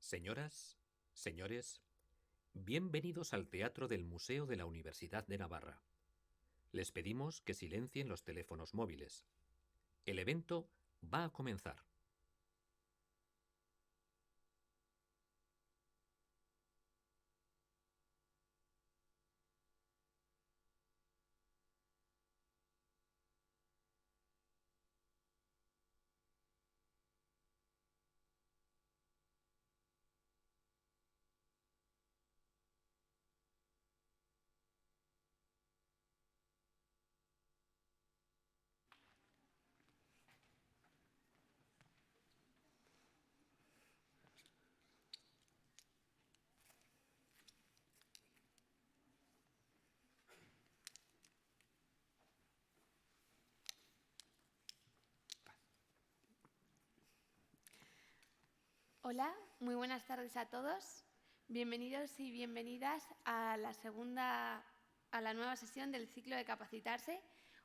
Señoras, señores, bienvenidos al Teatro del Museo de la Universidad de Navarra. Les pedimos que silencien los teléfonos móviles. El evento va a comenzar. Hola, muy buenas tardes a todos. Bienvenidos y bienvenidas a la nueva sesión del ciclo de capacitarse.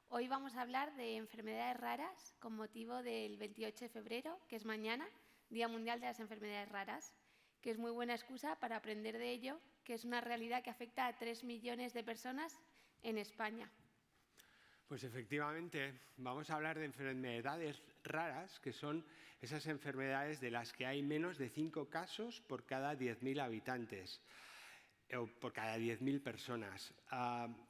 Hoy vamos a hablar de enfermedades raras con motivo del 28 de febrero, que es mañana, Día Mundial de las Enfermedades Raras, que es muy buena excusa para aprender de ello, que es una realidad que afecta a 3 millones de personas en España. Pues efectivamente, vamos a hablar de enfermedades raras, que son esas enfermedades de las que hay menos de 5 casos por cada 10.000 habitantes, o por cada 10.000 personas.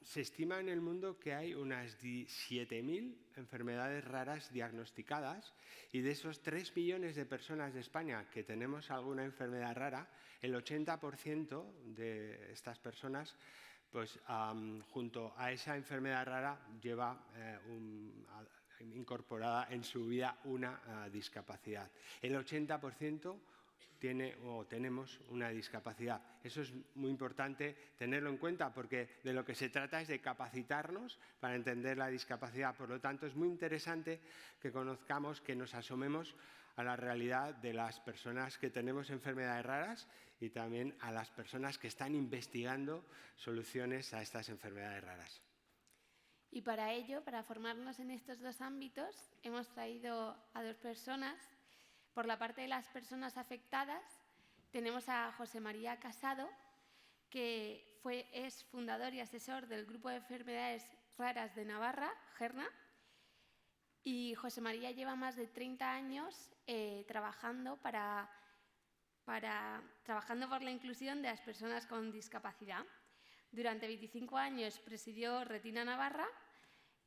Se estima en el mundo que hay unas 7.000 enfermedades raras diagnosticadas, y de esos 3 millones de personas de España que tenemos alguna enfermedad rara, el 80% de estas personas pues junto a esa enfermedad rara lleva incorporada en su vida una discapacidad. El 80% tiene o tenemos una discapacidad. Eso es muy importante tenerlo en cuenta, porque de lo que se trata es de capacitarnos para entender la discapacidad. Por lo tanto, es muy interesante que conozcamos, que nos asomemos a la realidad de las personas que tenemos enfermedades raras y también a las personas que están investigando soluciones a estas enfermedades raras. Y para ello, para formarnos en estos dos ámbitos, hemos traído a dos personas. Por la parte de las personas afectadas, tenemos a José María Casado, que es fundador y asesor del Grupo de Enfermedades Raras de Navarra, GERNA, y José María lleva más de 30 años trabajando por la inclusión de las personas con discapacidad. Durante 25 años presidió Retina Navarra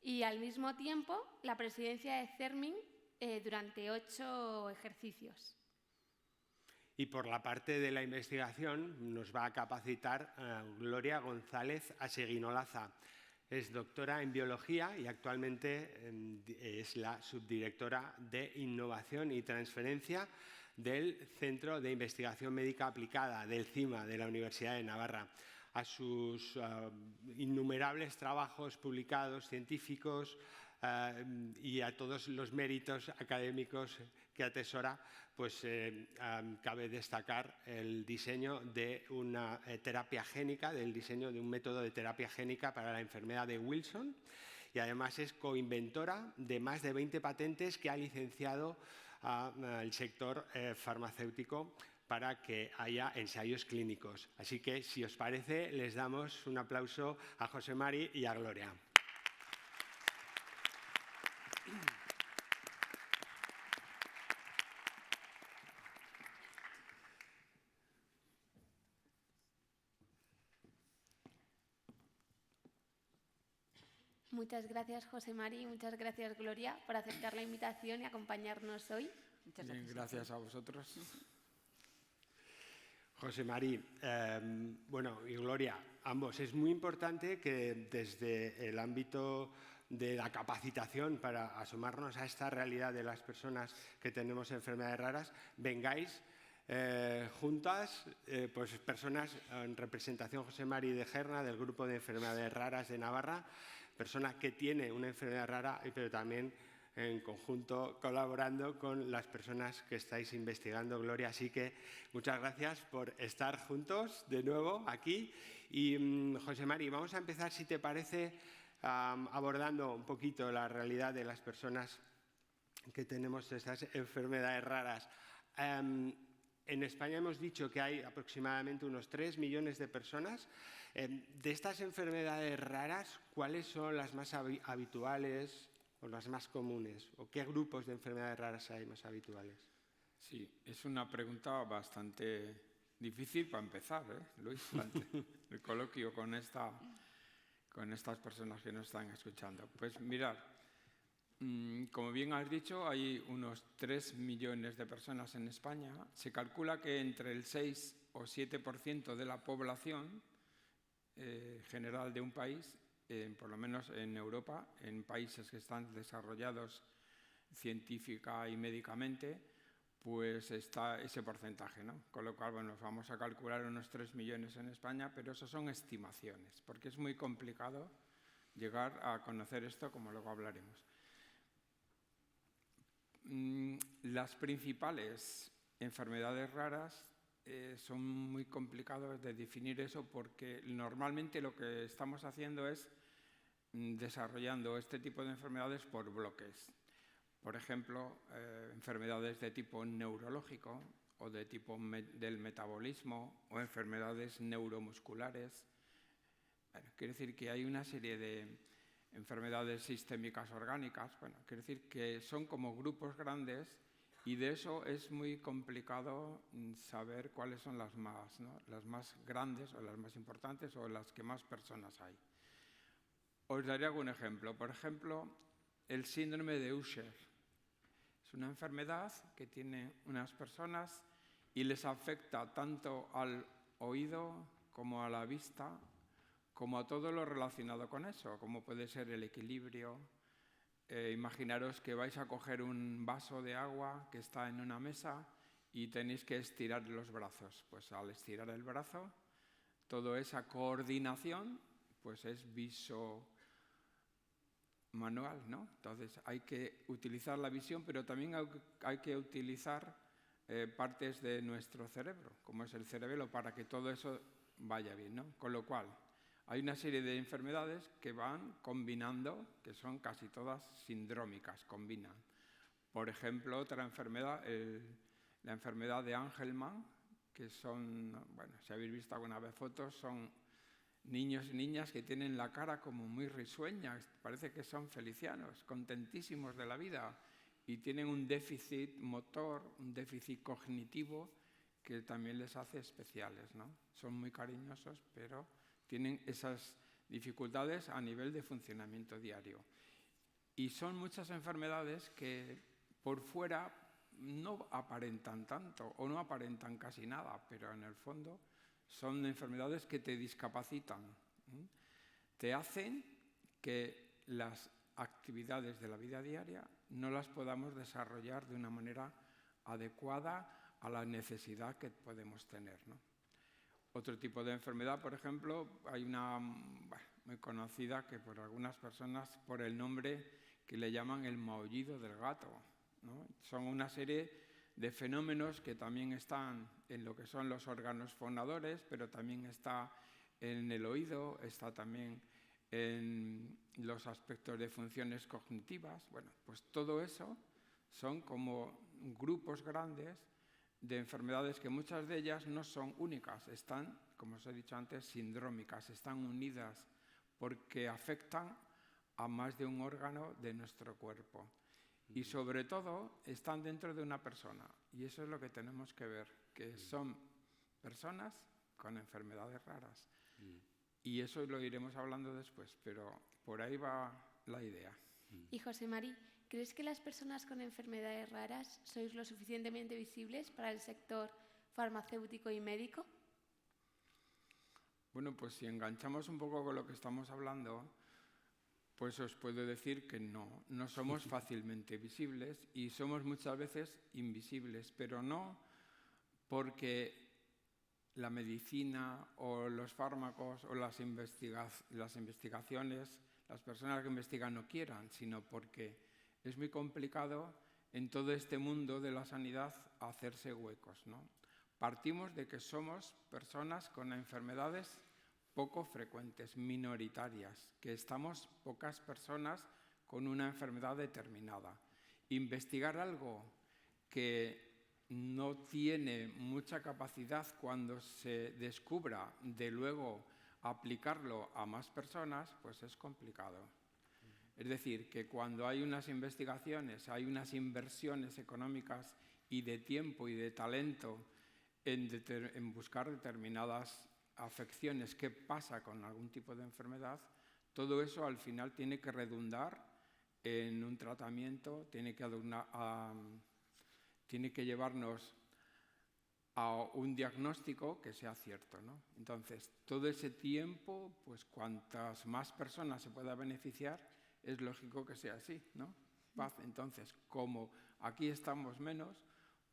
y al mismo tiempo la presidencia de CERMIN durante 8 ejercicios. Y por la parte de la investigación nos va a capacitar Gloria González Aseguinolaza. Es doctora en biología y actualmente es la subdirectora de Innovación y Transferencia del Centro de Investigación Médica Aplicada, del CIMA, de la Universidad de Navarra. A sus innumerables trabajos publicados, científicos, y a todos los méritos académicos que atesora, pues cabe destacar el diseño de una terapia génica, del diseño de un método de terapia génica para la enfermedad de Wilson, y además es coinventora de más de 20 patentes que ha licenciado al sector farmacéutico para que haya ensayos clínicos. Así que, si os parece, les damos un aplauso a José Mari y a Gloria. Muchas gracias, José Mari, y muchas gracias, Gloria, por aceptar la invitación y acompañarnos hoy. Muchas gracias. Gracias a vosotros. José Mari, y Gloria, ambos, es muy importante que desde el ámbito de la capacitación para asomarnos a esta realidad de las personas que tenemos enfermedades raras, vengáis juntas, pues personas en representación, José Mari de GERNA, del Grupo de Enfermedades Raras de Navarra, persona que tiene una enfermedad rara, pero también en conjunto colaborando con las personas que estáis investigando, Gloria. Así que muchas gracias por estar juntos de nuevo aquí. Y José Mari, vamos a empezar, si te parece, abordando un poquito la realidad de las personas que tenemos estas enfermedades raras. En España hemos dicho que hay aproximadamente unos 3 millones de personas. De estas enfermedades raras, ¿cuáles son las más habituales o las más comunes? ¿O qué grupos de enfermedades raras hay más habituales? Sí, es una pregunta bastante difícil para empezar, Luis, el coloquio con estas personas que nos están escuchando. Pues mirad, como bien has dicho, hay unos 3 millones de personas en España. Se calcula que entre el 6 o 7% de la población general de un país, por lo menos en Europa, en países que están desarrollados científica y médicamente, pues está ese porcentaje, ¿no? Con lo cual, bueno, vamos a calcular unos 3 millones en España, pero eso son estimaciones, porque es muy complicado llegar a conocer esto, como luego hablaremos. Las principales enfermedades raras son muy complicados de definir eso, porque normalmente lo que estamos haciendo es desarrollando este tipo de enfermedades por bloques. Por ejemplo, enfermedades de tipo neurológico o de tipo del metabolismo o enfermedades neuromusculares. Bueno, quiere decir que hay una serie de enfermedades sistémicas orgánicas. Bueno, quiere decir que son como grupos grandes y de eso es muy complicado saber cuáles son las más, ¿no? Las más grandes o las más importantes o las que más personas hay. Os daré algún ejemplo. Por ejemplo, el síndrome de Usher. Es una enfermedad que tienen unas personas y les afecta tanto al oído como a la vista, como a todo lo relacionado con eso, como puede ser el equilibrio. Imaginaros que vais a coger un vaso de agua que está en una mesa y tenéis que estirar los brazos. Pues al estirar el brazo, toda esa coordinación pues es manual, ¿no? Entonces hay que utilizar la visión, pero también hay que utilizar partes de nuestro cerebro, como es el cerebelo, para que todo eso vaya bien, ¿no? Con lo cual, hay una serie de enfermedades que van combinando, que son casi todas sindrómicas, combinan. Por ejemplo, otra enfermedad, la enfermedad de Angelman, que son, bueno, si habéis visto alguna vez fotos, son niños y niñas que tienen la cara como muy risueña, parece que son felicianos, contentísimos de la vida y tienen un déficit motor, un déficit cognitivo que también les hace especiales, ¿no? Son muy cariñosos, pero tienen esas dificultades a nivel de funcionamiento diario. Y son muchas enfermedades que por fuera no aparentan tanto o no aparentan casi nada, pero en el fondo son enfermedades que te discapacitan, te hacen que las actividades de la vida diaria no las podamos desarrollar de una manera adecuada a la necesidad que podemos tener, ¿no? Otro tipo de enfermedad, por ejemplo, hay una muy conocida que por algunas personas por el nombre que le llaman el maullido del gato, ¿no? Son una serie de fenómenos que también están en lo que son los órganos fonadores, pero también está en el oído, está también en los aspectos de funciones cognitivas. Bueno, pues todo eso son como grupos grandes de enfermedades que muchas de ellas no son únicas, están, como os he dicho antes, sindrómicas, están unidas porque afectan a más de un órgano de nuestro cuerpo. Y sobre todo están dentro de una persona. Y eso es lo que tenemos que ver, que son personas con enfermedades raras. Y eso lo iremos hablando después, pero por ahí va la idea. Y José Mari, ¿crees que las personas con enfermedades raras sois lo suficientemente visibles para el sector farmacéutico y médico? Bueno, pues si enganchamos un poco con lo que estamos hablando, pues os puedo decir que no somos fácilmente visibles y somos muchas veces invisibles, pero no porque la medicina o los fármacos o las investigaciones, las personas que investigan no quieran, sino porque es muy complicado en todo este mundo de la sanidad hacerse huecos, ¿no? Partimos de que somos personas con enfermedades poco frecuentes, minoritarias, que estamos pocas personas con una enfermedad determinada. Investigar algo que no no tiene mucha capacidad cuando se descubra de luego aplicarlo a más personas, pues es complicado. Es decir, que cuando hay unas investigaciones, hay unas inversiones económicas y de tiempo y de talento en buscar determinadas afecciones, qué pasa con algún tipo de enfermedad, todo eso al final tiene que redundar en un tratamiento, tiene que llevarnos a un diagnóstico que sea cierto, ¿no? Entonces, todo ese tiempo, pues cuantas más personas se pueda beneficiar, es lógico que sea así, ¿no? Entonces, como aquí estamos menos,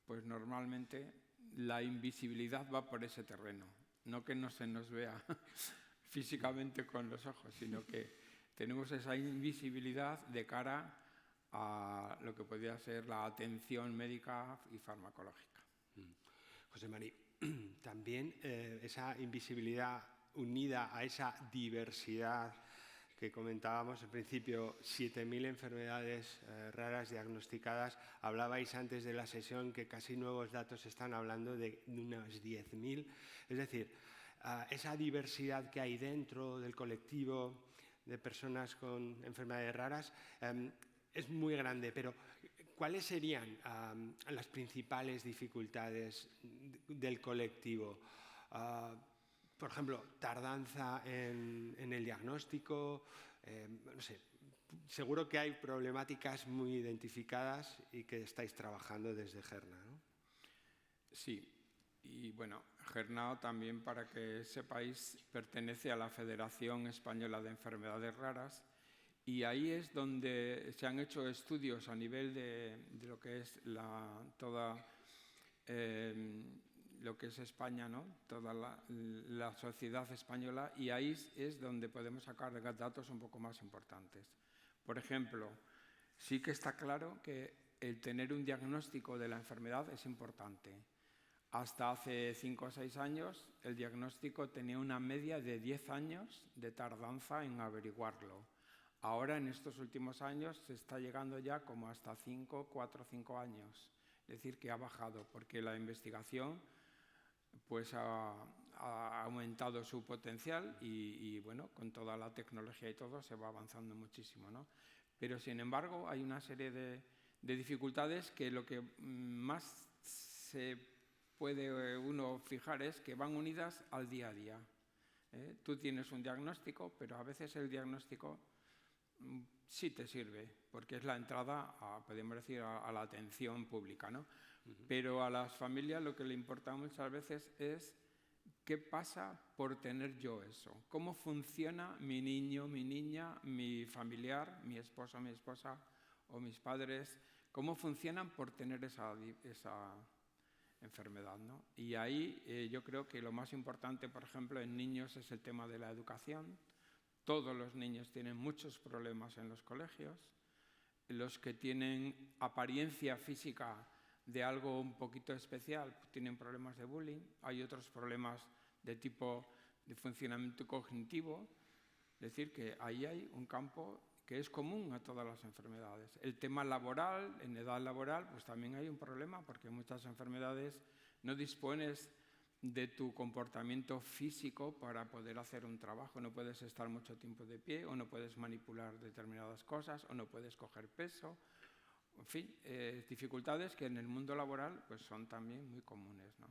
pues normalmente la invisibilidad va por ese terreno. No que no se nos vea físicamente con los ojos, sino que tenemos esa invisibilidad de cara a lo que podría ser la atención médica y farmacológica. José Mari, también esa invisibilidad unida a esa diversidad que comentábamos al principio, 7.000 enfermedades raras diagnosticadas. Hablabais antes de la sesión que casi nuevos datos están hablando de unas 10.000. Es decir, esa diversidad que hay dentro del colectivo de personas con enfermedades raras es muy grande, pero ¿cuáles serían las principales dificultades del colectivo? Por ejemplo, tardanza en el diagnóstico, no sé, seguro que hay problemáticas muy identificadas y que estáis trabajando desde GERNA, ¿no? Sí, y bueno, GERNA también, para que sepáis, pertenece a la Federación Española de Enfermedades Raras, y ahí es donde se han hecho estudios a nivel de lo que es lo que es España, ¿no? Toda la sociedad española, y ahí es donde podemos sacar datos un poco más importantes. Por ejemplo, sí que está claro que el tener un diagnóstico de la enfermedad es importante. Hasta hace 5 o 6 años, el diagnóstico tenía una media de 10 años de tardanza en averiguarlo. Ahora, en estos últimos años, se está llegando ya como hasta 4 o 5 años. Es decir, que ha bajado, porque la investigación pues ha aumentado su potencial y bueno, con toda la tecnología y todo se va avanzando muchísimo, ¿no? Pero, sin embargo, hay una serie de dificultades que lo que más se puede uno fijar es que van unidas al día a día. Tú tienes un diagnóstico, pero a veces el diagnóstico sí te sirve, porque es la entrada, podemos decir, a la atención pública, ¿no? Pero a las familias lo que le importa muchas veces es qué pasa por tener yo eso, cómo funciona mi niño, mi niña, mi familiar, mi esposo, mi esposa o mis padres, cómo funcionan por tener esa enfermedad, ¿no? Y ahí yo creo que lo más importante, por ejemplo, en niños es el tema de la educación. Todos los niños tienen muchos problemas en los colegios. Los que tienen apariencia física de algo un poquito especial tienen problemas de bullying. Hay otros problemas de tipo de funcionamiento cognitivo. Es decir, que ahí hay un campo que es común a todas las enfermedades. El tema laboral, en edad laboral, pues también hay un problema, porque en muchas enfermedades no dispones de tu comportamiento físico para poder hacer un trabajo. No puedes estar mucho tiempo de pie, o no puedes manipular determinadas cosas, o no puedes coger peso. En fin, dificultades que en el mundo laboral pues son también muy comunes, ¿no?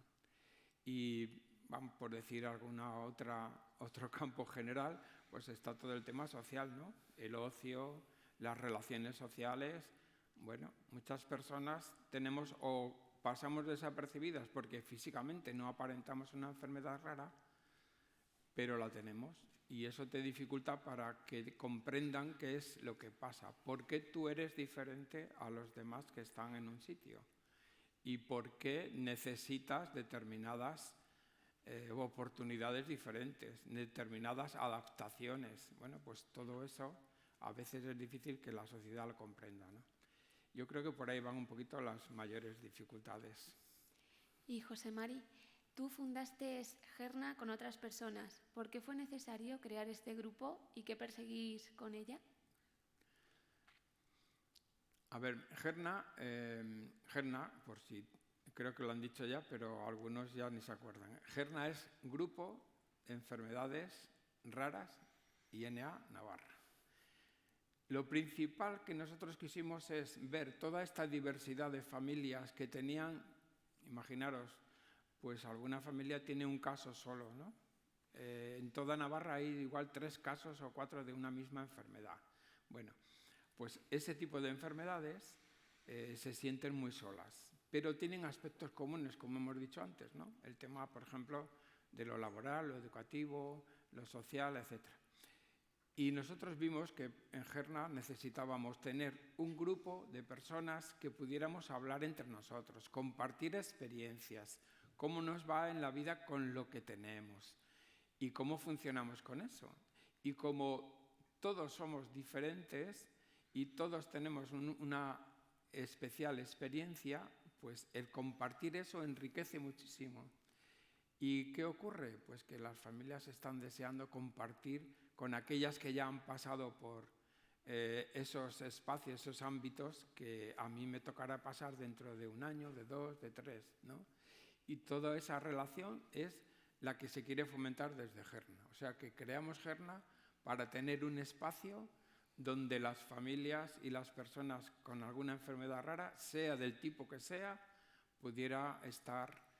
Y vamos, por decir otro campo general, pues está todo el tema social, ¿no? El ocio, las relaciones sociales. Bueno, muchas personas tenemos o pasamos desapercibidas porque físicamente no aparentamos una enfermedad rara, pero la tenemos. Y eso te dificulta para que comprendan qué es lo que pasa, por qué tú eres diferente a los demás que están en un sitio y por qué necesitas determinadas oportunidades diferentes, determinadas adaptaciones. Bueno, pues todo eso a veces es difícil que la sociedad lo comprenda, ¿no? Yo creo que por ahí van un poquito las mayores dificultades. Y José Mari, tú fundaste GERNA con otras personas. ¿Por qué fue necesario crear este grupo y qué perseguís con ella? A ver, GERNA, por si creo que lo han dicho ya, pero algunos ya ni se acuerdan. GERNA es Grupo de Enfermedades Raras INA Navarra. Lo principal que nosotros quisimos es ver toda esta diversidad de familias que tenían, imaginaros, pues alguna familia tiene un caso solo, ¿no? En toda Navarra hay igual 3 casos o 4 de una misma enfermedad. Bueno, pues ese tipo de enfermedades se sienten muy solas, pero tienen aspectos comunes, como hemos dicho antes, ¿no? El tema, por ejemplo, de lo laboral, lo educativo, lo social, etc. Y nosotros vimos que en GERNA necesitábamos tener un grupo de personas que pudiéramos hablar entre nosotros, compartir experiencias, cómo nos va en la vida con lo que tenemos y cómo funcionamos con eso. Y como todos somos diferentes y todos tenemos una especial experiencia, pues el compartir eso enriquece muchísimo. ¿Y qué ocurre? Pues que las familias están deseando compartir con aquellas que ya han pasado por esos espacios, esos ámbitos que a mí me tocará pasar dentro de 1 año, de 2, de 3, ¿no? Y toda esa relación es la que se quiere fomentar desde GERNA. O sea, que creamos GERNA para tener un espacio donde las familias y las personas con alguna enfermedad rara, sea del tipo que sea, pudiera estar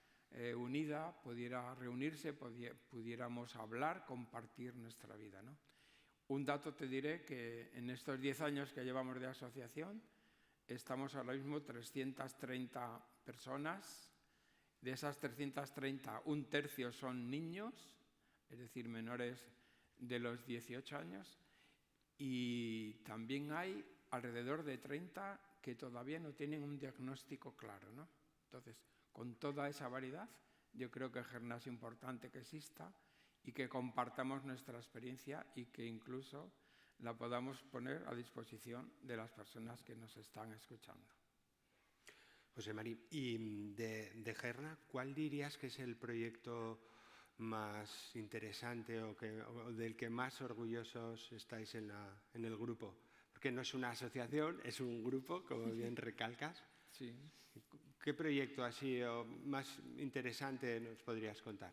unida, pudiera reunirse, pudiéramos hablar, compartir nuestra vida, ¿no? Un dato te diré que en estos 10 años que llevamos de asociación, estamos ahora mismo 330 personas. De esas 330, 1/3 son niños, es decir, menores de los 18 años, y también hay alrededor de 30 que todavía no tienen un diagnóstico claro, ¿no? Entonces, con toda esa variedad, yo creo que GERNA es importante que exista y que compartamos nuestra experiencia y que incluso la podamos poner a disposición de las personas que nos están escuchando. José Mari, y de GERNA, ¿cuál dirías que es el proyecto más interesante o del que más orgullosos estáis en el grupo? Porque no es una asociación, es un grupo, como bien recalcas. Sí. ¿Qué proyecto así más interesante nos podrías contar?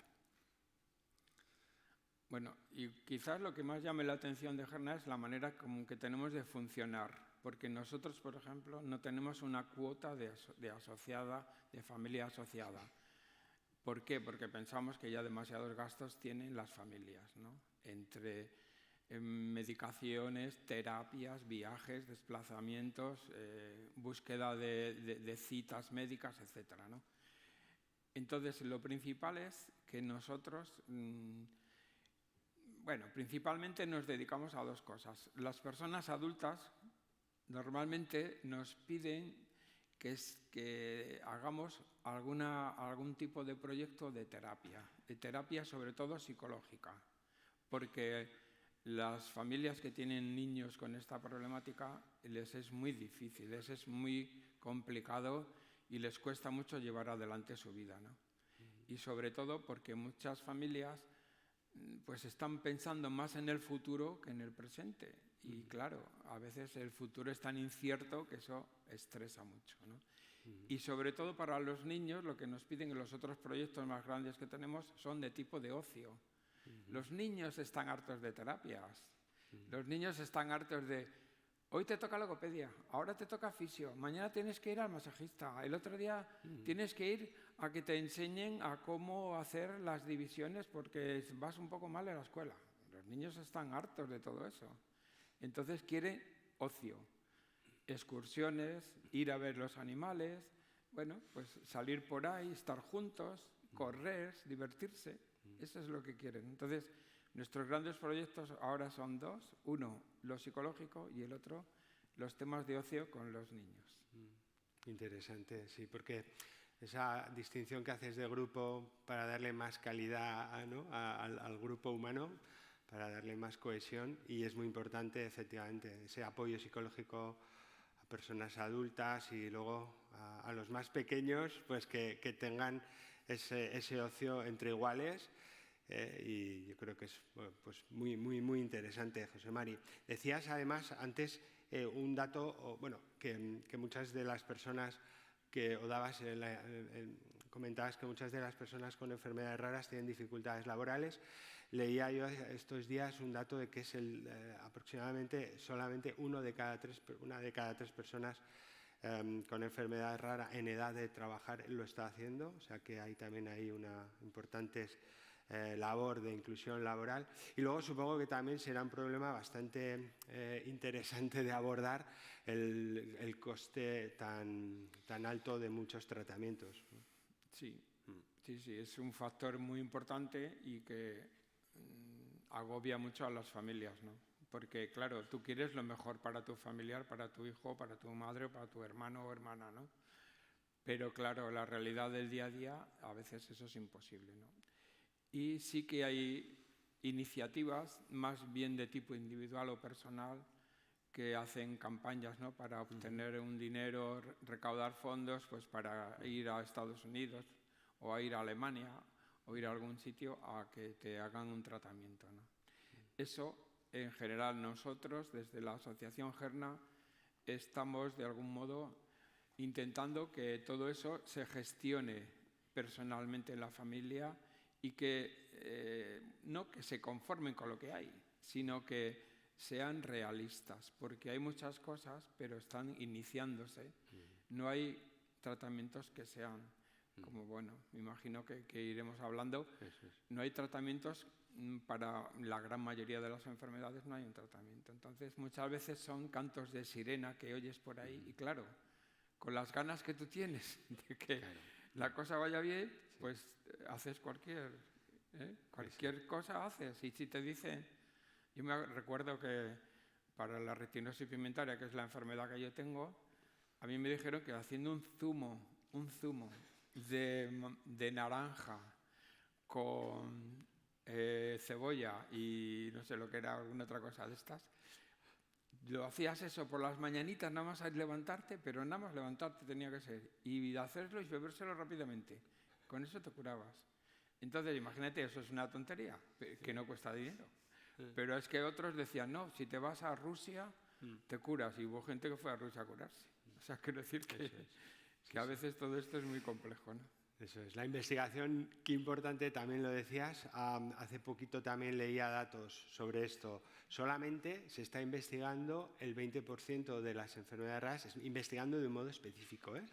Bueno, y quizás lo que más llame la atención de GERNA es la manera como que tenemos de funcionar, porque nosotros, por ejemplo, no tenemos una cuota de asociada, de familia asociada. ¿Por qué? Porque pensamos que ya demasiados gastos tienen las familias, ¿no? Entre medicaciones, terapias, viajes, desplazamientos, búsqueda de citas médicas, etcétera, ¿no? Entonces, lo principal es que nosotros, principalmente nos dedicamos a 2 cosas. Las personas adultas normalmente nos piden que hagamos algún tipo de proyecto de terapia sobre todo psicológica, porque las familias que tienen niños con esta problemática les es muy difícil, les es muy complicado y les cuesta mucho llevar adelante su vida, ¿no? Y sobre todo porque muchas familias pues están pensando más en el futuro que en el presente. Y claro, a veces el futuro es tan incierto que eso estresa mucho, ¿no? Y sobre todo para los niños, lo que nos piden en los otros proyectos más grandes que tenemos son de tipo de ocio. Los niños están hartos de terapias. Los niños están hartos de, hoy te toca logopedia, ahora te toca fisio, mañana tienes que ir al masajista, el otro día tienes que ir a que te enseñen a cómo hacer las divisiones porque vas un poco mal en la escuela. Los niños están hartos de todo eso. Entonces quieren ocio, excursiones, ir a ver los animales, pues salir por ahí, estar juntos, correr, divertirse. Eso es lo que quieren. Entonces, nuestros grandes proyectos ahora son 2. Uno, lo psicológico, y el otro, los temas de ocio con los niños. Interesante, sí, porque esa distinción que haces de grupo para darle más calidad, ¿no?, al grupo humano, para darle más cohesión, y es muy importante, efectivamente, ese apoyo psicológico a personas adultas y luego a los más pequeños, pues que tengan ese ocio entre iguales, y yo creo que es pues muy, muy, muy interesante, José Mari. Decías además antes un dato, que muchas de las personas comentabas que muchas de las personas con enfermedades raras tienen dificultades laborales. Leía yo estos días un dato de que es aproximadamente solamente una de cada tres personas con enfermedad rara en edad de trabajar lo está haciendo, o sea que hay también una importante labor de inclusión laboral. Y luego supongo que también será un problema bastante interesante de abordar el coste tan alto de muchos tratamientos. Sí, es un factor muy importante y que agobia mucho a las familias, ¿no? Porque, claro, tú quieres lo mejor para tu familiar, para tu hijo, para tu madre, para tu hermano o hermana, ¿no? Pero, claro, la realidad del día a día, a veces eso es imposible, ¿no? Y sí que hay iniciativas, más bien de tipo individual o personal, que hacen campañas, ¿no?, para obtener un dinero, recaudar fondos, pues para ir a Estados Unidos o a ir a Alemania o ir a algún sitio a que te hagan un tratamiento, ¿no? Eso, en general, nosotros, desde la Asociación Gerna, estamos, de algún modo, intentando que todo eso se gestione personalmente en la familia y que no que se conformen con lo que hay, sino que sean realistas, porque hay muchas cosas, pero están iniciándose. No hay tratamientos que sean, como, bueno, me imagino que iremos hablando, no hay tratamientos para la gran mayoría de las enfermedades, no hay un tratamiento. Entonces, muchas veces son cantos de sirena que oyes por ahí y, claro, con las ganas que tú tienes de que la cosa vaya bien, pues haces cualquier cosa haces. Y si te dicen, yo me recuerdo que para la retinosis pigmentaria, que es la enfermedad que yo tengo, a mí me dijeron que haciendo un zumo de naranja con cebolla y no sé lo que era, alguna otra cosa de estas, lo hacías eso por las mañanitas, nada más al levantarte, pero nada más levantarte tenía que ser, y hacerlo y bebérselo rápidamente. Con eso te curabas. Entonces, imagínate, eso es una tontería, que no cuesta dinero. Pero es que otros decían, no, si te vas a Rusia, te curas. Y hubo gente que fue a Rusia a curarse. O sea, quiero decir que a veces todo esto es muy complejo, ¿no? Eso es. La investigación, qué importante, también lo decías. Hace poquito también leía datos sobre esto. Solamente se está investigando el 20% de las enfermedades raras, investigando de un modo específico, ¿eh?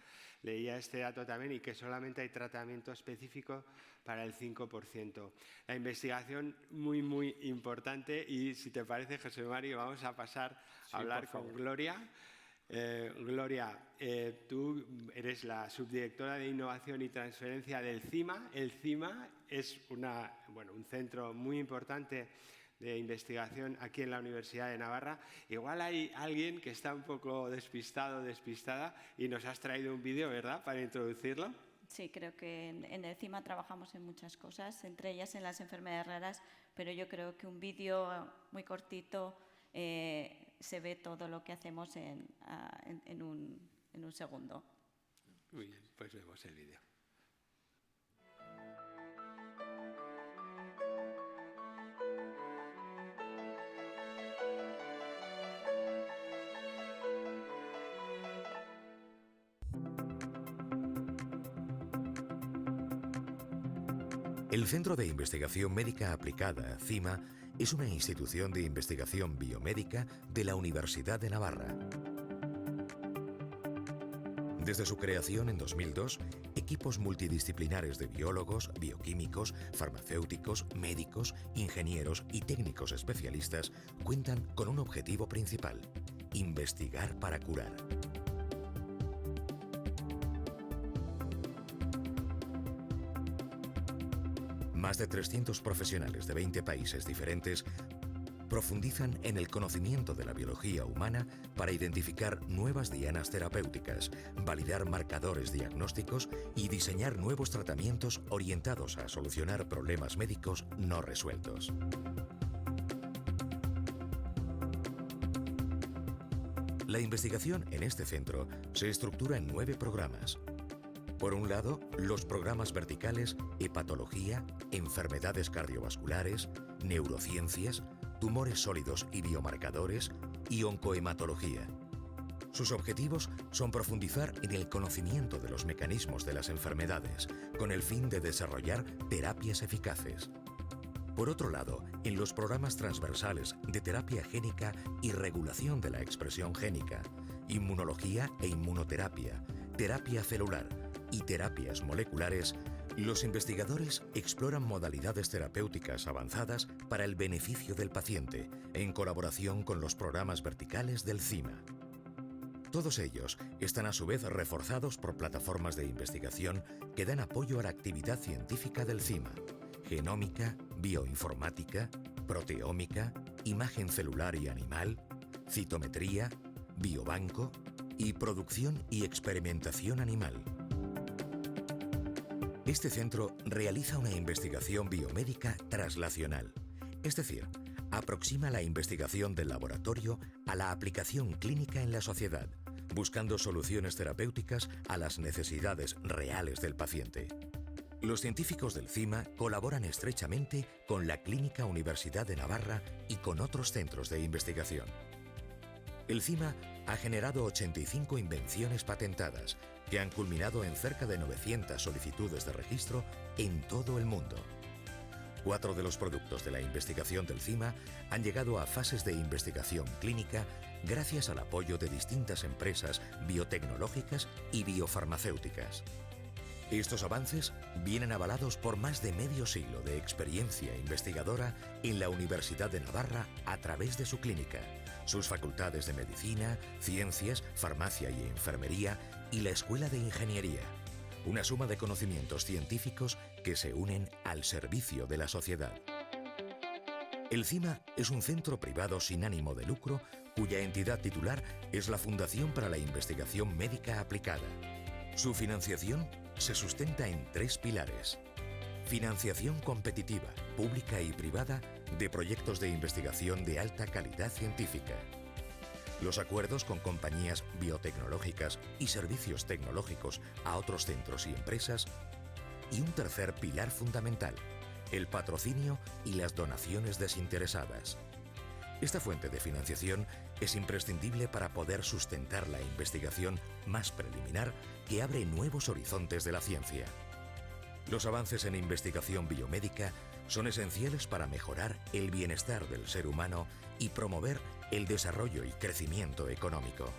Leía este dato también, y que solamente hay tratamiento específico para el 5%. La investigación muy, muy importante, y si te parece, José Mario, vamos a pasar a hablar con Gloria. Gloria, tú eres la subdirectora de Innovación y Transferencia del CIMA. El CIMA es un centro muy importante de investigación aquí en la Universidad de Navarra. Igual hay alguien que está un poco despistado o despistada y nos has traído un vídeo, ¿verdad?, para introducirlo. Sí, creo que en el CIMA trabajamos en muchas cosas, entre ellas en las enfermedades raras, pero yo creo que un vídeo muy cortito se ve todo lo que hacemos en un segundo. Muy bien, pues vemos el vídeo. El Centro de Investigación Médica Aplicada, CIMA, es una institución de investigación biomédica de la Universidad de Navarra. Desde su creación en 2002, equipos multidisciplinares de biólogos, bioquímicos, farmacéuticos, médicos, ingenieros y técnicos especialistas cuentan con un objetivo principal: investigar para curar. Más de 300 profesionales de 20 países diferentes profundizan en el conocimiento de la biología humana para identificar nuevas dianas terapéuticas, validar marcadores diagnósticos y diseñar nuevos tratamientos orientados a solucionar problemas médicos no resueltos. La investigación en este centro se estructura en 9 programas. Por un lado, los programas verticales Hepatología, Enfermedades cardiovasculares, Neurociencias, Tumores sólidos y biomarcadores y Oncohematología. Sus objetivos son profundizar en el conocimiento de los mecanismos de las enfermedades, con el fin de desarrollar terapias eficaces. Por otro lado, en los programas transversales de terapia génica y regulación de la expresión génica, inmunología e inmunoterapia, terapia celular y terapias moleculares, los investigadores exploran modalidades terapéuticas avanzadas para el beneficio del paciente, en colaboración con los programas verticales del CIMA. Todos ellos están a su vez reforzados por plataformas de investigación que dan apoyo a la actividad científica del CIMA: genómica, bioinformática, proteómica, imagen celular y animal, citometría, biobanco y producción y experimentación animal. Este centro realiza una investigación biomédica traslacional, es decir, aproxima la investigación del laboratorio a la aplicación clínica en la sociedad, buscando soluciones terapéuticas a las necesidades reales del paciente. Los científicos del CIMA colaboran estrechamente con la Clínica Universidad de Navarra y con otros centros de investigación. El CIMA ha generado 85 invenciones patentadas, que han culminado en cerca de 900 solicitudes de registro en todo el mundo. 4 de los productos de la investigación del CIMA han llegado a fases de investigación clínica gracias al apoyo de distintas empresas biotecnológicas y biofarmacéuticas. Estos avances vienen avalados por más de medio siglo de experiencia investigadora en la Universidad de Navarra a través de su clínica, sus facultades de medicina, ciencias, farmacia y enfermería y la Escuela de Ingeniería. Una suma de conocimientos científicos que se unen al servicio de la sociedad. El CIMA es un centro privado sin ánimo de lucro cuya entidad titular es la Fundación para la Investigación Médica Aplicada. Su financiación se sustenta en 3 pilares: financiación competitiva, pública y privada de proyectos de investigación de alta calidad científica, los acuerdos con compañías biotecnológicas y servicios tecnológicos a otros centros y empresas, y un tercer pilar fundamental: el patrocinio y las donaciones desinteresadas. Esta fuente de financiación es imprescindible para poder sustentar la investigación más preliminar que abre nuevos horizontes de la ciencia. Los avances en investigación biomédica son esenciales para mejorar el bienestar del ser humano y promover el desarrollo y crecimiento económico.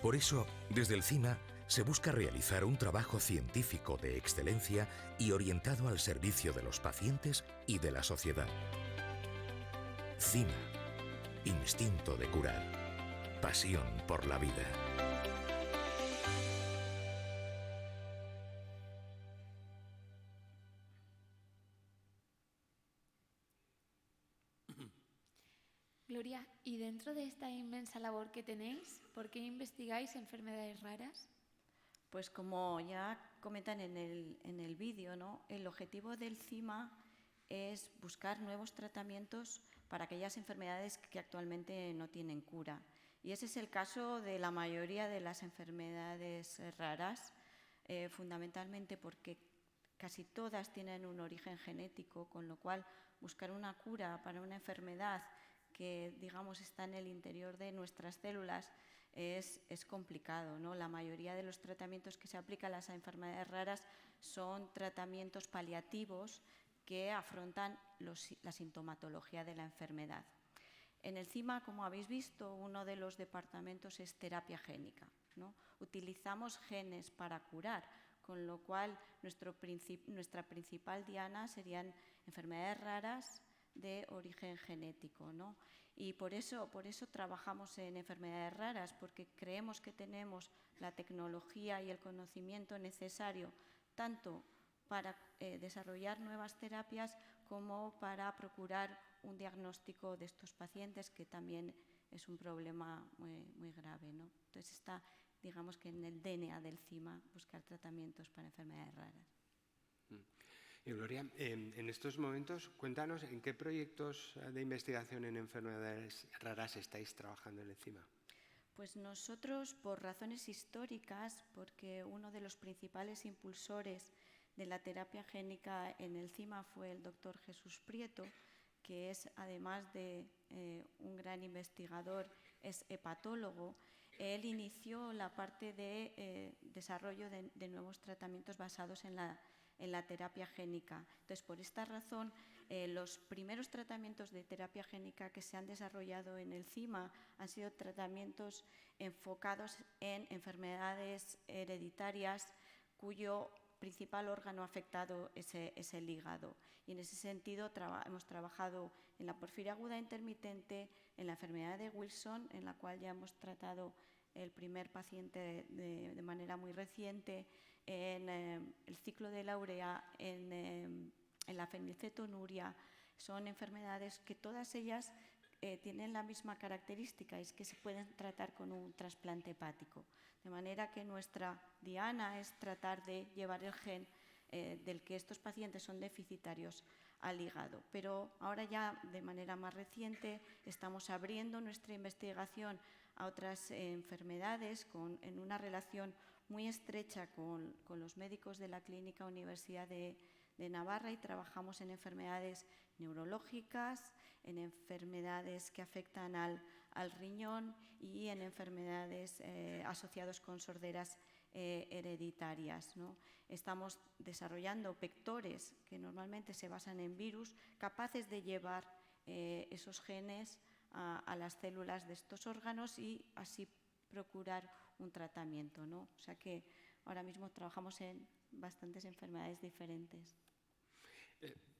Por eso, desde el CIMA se busca realizar un trabajo científico de excelencia y orientado al servicio de los pacientes y de la sociedad. CIMA, instinto de curar, pasión por la vida. Gloria, y dentro de esta inmensa labor que tenéis, ¿por qué investigáis enfermedades raras? Pues como ya comentan en el vídeo, ¿no?, el objetivo del CIMA es buscar nuevos tratamientos para aquellas enfermedades que actualmente no tienen cura. Y ese es el caso de la mayoría de las enfermedades raras, fundamentalmente porque casi todas tienen un origen genético, con lo cual buscar una cura para una enfermedad que, digamos, está en el interior de nuestras células es complicado, ¿no? La mayoría de los tratamientos que se aplican a las enfermedades raras son tratamientos paliativos que afrontan la sintomatología de la enfermedad. En el CIMA, como habéis visto, uno de los departamentos es terapia génica, ¿no? Utilizamos genes para curar, con lo cual nuestra principal diana serían enfermedades raras de origen genético, ¿no? Y por eso trabajamos en enfermedades raras, porque creemos que tenemos la tecnología y el conocimiento necesario tanto para desarrollar nuevas terapias como para procurar un diagnóstico de estos pacientes, que también es un problema muy grave, ¿no? Entonces está, digamos, que en el DNA del CIMA buscar tratamientos para enfermedades raras. Y Gloria, en estos momentos, cuéntanos en qué proyectos de investigación en enfermedades raras estáis trabajando en el CIMA. Pues nosotros, por razones históricas, porque uno de los principales impulsores de la terapia génica en el CIMA fue el doctor Jesús Prieto, que es, además de un gran investigador, es hepatólogo. él inició la parte de desarrollo de nuevos tratamientos basados en la terapia génica. Entonces, por esta razón, los primeros tratamientos de terapia génica que se han desarrollado en el CIMA han sido tratamientos enfocados en enfermedades hereditarias cuyo principal órgano afectado es el hígado. Y en ese sentido hemos trabajado en la porfiria aguda intermitente, en la enfermedad de Wilson, en la cual ya hemos tratado el primer paciente de manera muy reciente, en el ciclo de la urea, en la fenilcetonuria. Son enfermedades que todas ellas tienen la misma característica, es que se pueden tratar con un trasplante hepático. De manera que nuestra diana es tratar de llevar el gen del que estos pacientes son deficitarios al hígado. Pero ahora ya de manera más reciente estamos abriendo nuestra investigación a otras enfermedades en una relación muy estrecha con los médicos de la Clínica Universidad de Navarra, y trabajamos en enfermedades neurológicas, en enfermedades que afectan al riñón y en enfermedades asociadas con sorderas hereditarias, ¿no? Estamos desarrollando vectores que normalmente se basan en virus, capaces de llevar esos genes a las células de estos órganos y así procurar un tratamiento, ¿no? O sea que ahora mismo trabajamos en bastantes enfermedades diferentes.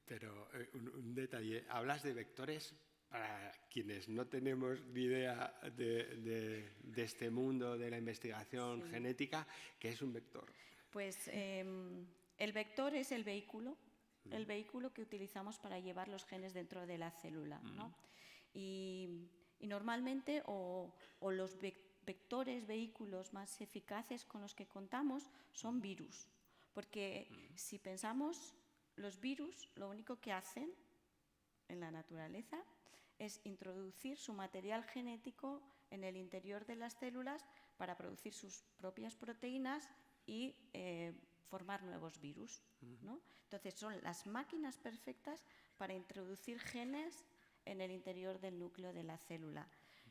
Pero un detalle, hablas de vectores. Para quienes no tenemos ni idea de este mundo de la investigación genética, ¿qué es un vector? Pues el vector es el vehículo que utilizamos para llevar los genes dentro de la célula, ¿no? Y normalmente o los vectores, vehículos más eficaces con los que contamos son virus, porque si pensamos, los virus lo único que hacen en la naturaleza es introducir su material genético en el interior de las células para producir sus propias proteínas y formar nuevos virus, ¿no? Entonces son las máquinas perfectas para introducir genes en el interior del núcleo de la célula.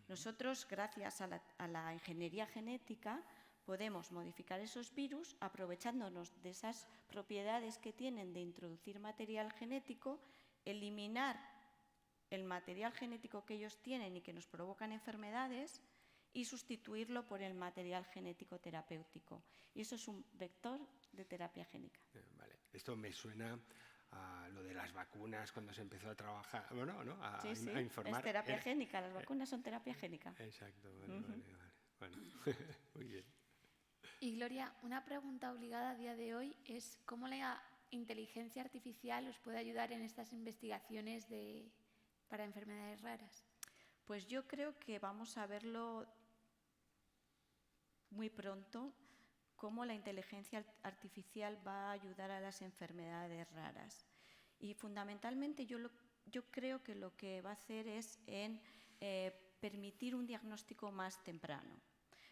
Nosotros, gracias a la ingeniería genética, podemos modificar esos virus aprovechándonos de esas propiedades que tienen de introducir material genético, eliminar el material genético que ellos tienen y que nos provocan enfermedades y sustituirlo por el material genético terapéutico. Y eso es un vector de terapia génica. Vale. Esto me suena a lo de las vacunas cuando se empezó a trabajar, bueno, ¿no? a informar. Es terapia génica, las vacunas son terapia génica. Exacto, vale. Bueno, muy bien. Y Gloria, una pregunta obligada a día de hoy es ¿cómo la inteligencia artificial os puede ayudar en estas investigaciones para enfermedades raras? Pues yo creo que vamos a verlo muy pronto, cómo la inteligencia artificial va a ayudar a las enfermedades raras. Y fundamentalmente yo creo que lo que va a hacer es permitir un diagnóstico más temprano.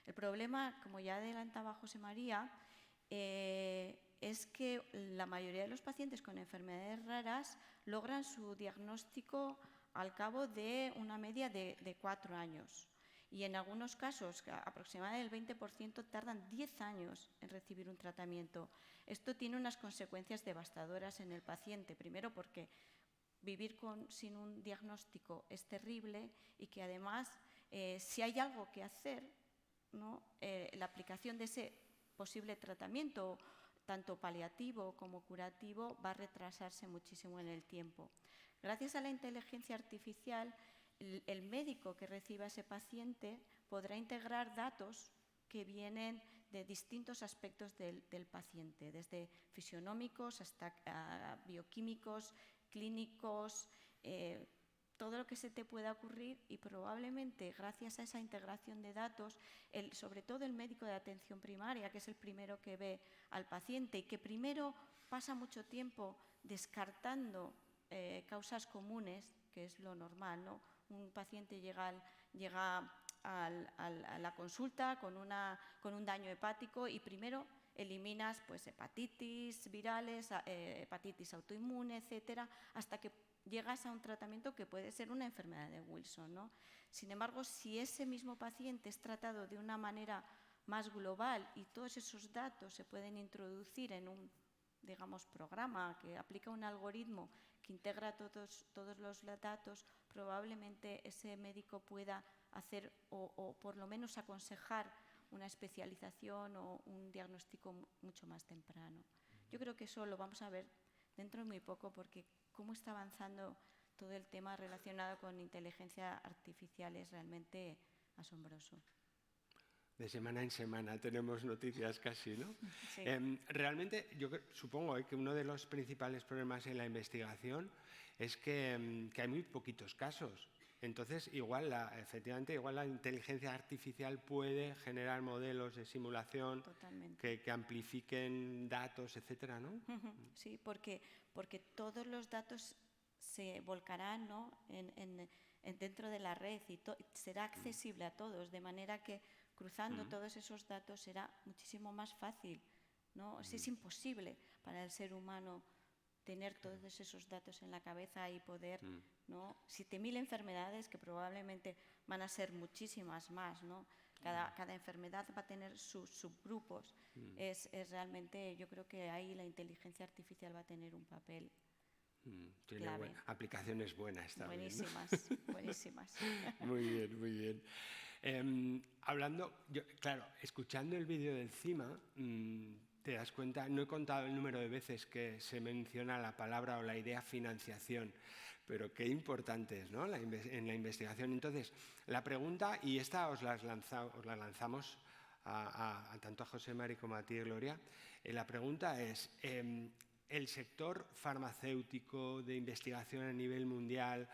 El problema, como ya adelantaba José María, es que la mayoría de los pacientes con enfermedades raras logran su diagnóstico al cabo de una media de 4 años. Y en algunos casos, aproximadamente el 20% tardan 10 años en recibir un tratamiento. Esto tiene unas consecuencias devastadoras en el paciente. Primero porque vivir sin un diagnóstico es terrible y que además, si hay algo que hacer, ¿no? La aplicación de ese posible tratamiento, tanto paliativo como curativo, va a retrasarse muchísimo en el tiempo. Gracias a la inteligencia artificial, el médico que reciba a ese paciente podrá integrar datos que vienen de distintos aspectos del paciente, desde fisionómicos hasta bioquímicos, clínicos, todo lo que se te pueda ocurrir, y probablemente gracias a esa integración de datos, sobre todo el médico de atención primaria, que es el primero que ve al paciente y que primero pasa mucho tiempo descartando causas comunes, que es lo normal, ¿no? Un paciente llega a la consulta con un daño hepático y primero eliminas pues hepatitis virales, hepatitis autoinmune, etcétera, hasta que llegas a un tratamiento que puede ser una enfermedad de Wilson, ¿no? Sin embargo, si ese mismo paciente es tratado de una manera más global y todos esos datos se pueden introducir en un, digamos, programa que aplica un algoritmo que integra todos los datos, probablemente ese médico pueda hacer o por lo menos aconsejar una especialización o un diagnóstico mucho más temprano. Yo creo que eso lo vamos a ver dentro de muy poco, porque cómo está avanzando todo el tema relacionado con inteligencia artificial es realmente asombroso. De semana en semana tenemos noticias casi, ¿no? Sí. Realmente, yo supongo que uno de los principales problemas en la investigación es que hay muy poquitos casos. Entonces, efectivamente, la inteligencia artificial puede generar modelos de simulación que amplifiquen datos, etcétera, ¿no? Sí, porque todos los datos se volcarán, ¿no?, dentro de la red y será accesible a todos, de manera que cruzando todos esos datos será muchísimo más fácil, ¿no? Es imposible para el ser humano tener todos esos datos en la cabeza y poder, ¿no? 7.000 enfermedades, que probablemente van a ser muchísimas más, ¿no? Cada enfermedad va a tener sus subgrupos. Es realmente, yo creo que ahí la inteligencia artificial va a tener un papel clave. Aplicaciones buenas también. Buenísimas, ¿no? Buenísimas. Muy bien, muy bien. Escuchando el vídeo de encima, te das cuenta, no he contado el número de veces que se menciona la palabra o la idea financiación, pero qué importante es, ¿no?, en la investigación. Entonces, la pregunta, y esta os la lanzamos tanto a José Mari como a ti, Gloria, la pregunta es, ¿el sector farmacéutico de investigación a nivel mundial